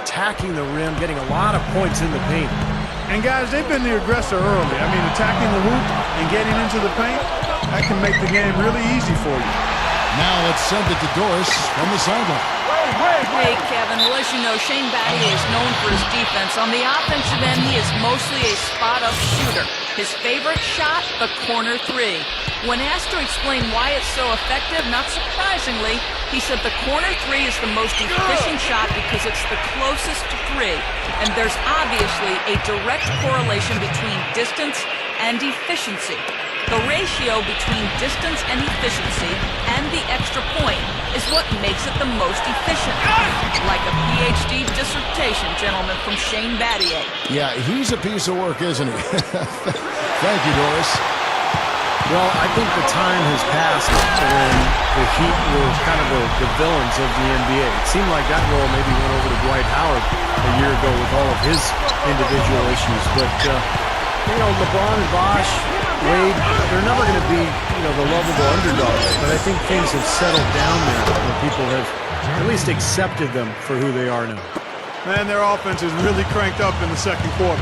attacking the rim, getting a lot of points in the paint. And guys, they've been the aggressor early. I mean, attacking the hoop and getting into the paint, that can make the game really easy for you. Now let's send it to Doris from the sideline. Hey, Kevin. Well, as you know, Shane Battier is known for his defense. On the offensive end, he is mostly a spot-up shooter. His favorite shot, the corner three. When asked to explain why it's so effective, not surprisingly, he said the corner three is the most efficient shot because it's the closest to three. And there's obviously a direct correlation between distance and efficiency. The ratio between distance and efficiency and the extra point is what makes it the most efficient. Like a PhD dissertation, gentlemen, from Shane Battier. Yeah, he's a piece of work, isn't he? Thank you, Doris. Well, I think the time has passed when the Heat were kind of the villains of the NBA. It seemed like that role maybe went over to Dwight Howard a year ago with all of his individual issues. But, LeBron and Bosh, Wade, they're never going to be, the lovable underdogs. But I think things have settled down there and people have at least accepted them for who they are now. Man, their offense is really cranked up in the second quarter.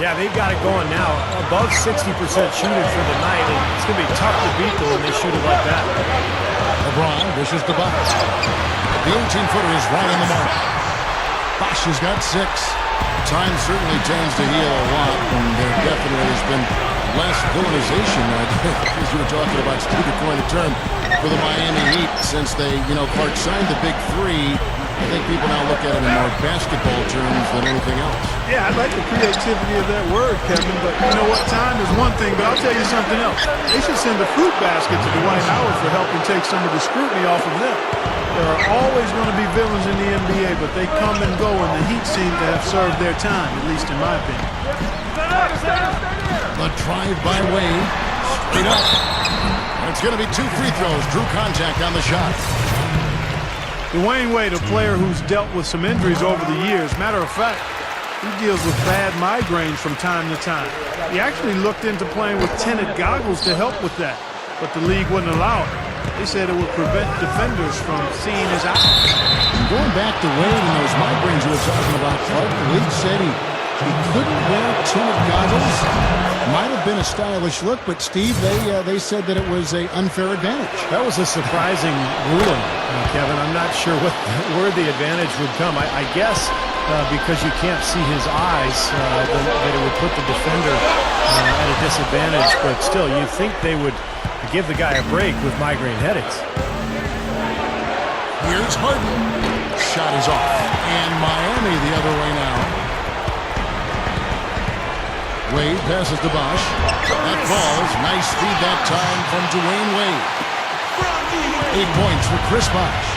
Yeah, they've got it going now. Above 60% shooting for the night, and it's going to be tough to beat them when they shoot it like that. LeBron wishes to Bosh. The 18-footer is right on the mark. Bosh has got 6. Time certainly tends to heal a lot, and there definitely has been less villainization, as you were talking about, Steve, to coin the term, for the Miami Heat since they, Clark signed the big 3. I think people now look at it in more basketball terms than anything else. Yeah, I like the creativity of that word, Kevin, but you know what? Time is one thing, but I'll tell you something else. They should send a fruit basket to Dwight Howard for helping take some of the scrutiny off of them. There are always going to be villains in the NBA, but they come and go, and the Heat seem to have served their time, at least in my opinion. The drive by Wade, straight up. And it's going to be 2 free throws. Drew contact on the shot. Dwayne Wade, a player who's dealt with some injuries over the years. Matter of fact, he deals with bad migraines from time to time. He actually looked into playing with tinted goggles to help with that, but the league wouldn't allow it. They said it would prevent defenders from seeing his eyes. And going back to Wade and those migraines you were talking about, Clark, the league said he couldn't wear tinted goggles. Might have been a stylish look, but Steve, they said that it was an unfair advantage. That was a surprising ruling, Kevin. I'm not sure where the advantage would come. I guess because you can't see his eyes, that it would put the defender at a disadvantage. But still, you'd think they would give the guy a break with migraine headaches. Here's Harden. Shot is off. And Miami the other way now. Wade passes to Bosh. That falls. Nice feed that time from Dwayne Wade. 8 points for Chris Bosh.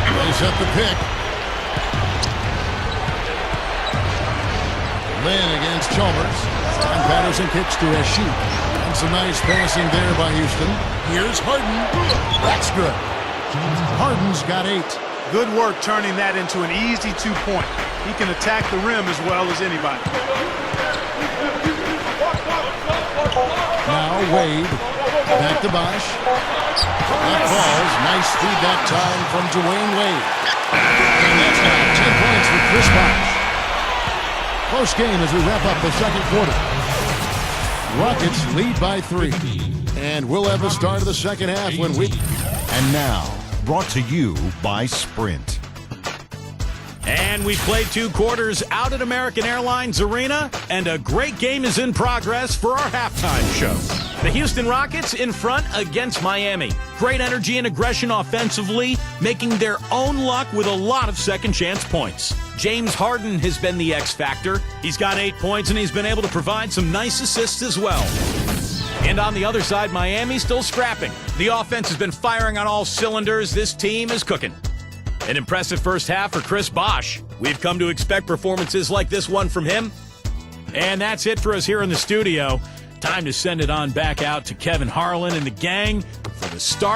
They set the pick. Lynn against Chalmers. And Patterson kicks to Eshu. And some nice passing there by Houston. Here's Harden. That's good. Harden's got 8. Good work turning that into an easy 2-point. He can attack the rim as well as anybody. Now Wade. Back to Bosh. That falls. Nice feed that time from Dwayne Wade. And that's now 10 points for Chris Bosh. Close game as we wrap up the second quarter. Rockets lead by 3. And we'll have the start of the second half when we... And now, brought to you by Sprint. And we played 2 quarters out at American Airlines Arena, and a great game is in progress for our halftime show. The Houston Rockets in front against Miami. Great energy and aggression offensively, making their own luck with a lot of second-chance points. James Harden has been the X factor. He's got 8 points, and he's been able to provide some nice assists as well. And on the other side, Miami's still scrapping. The offense has been firing on all cylinders. This team is cooking. An impressive first half for Chris Bosh. We've come to expect performances like this one from him. And that's it for us here in the studio. Time to send it on back out to Kevin Harlan and the gang for the start.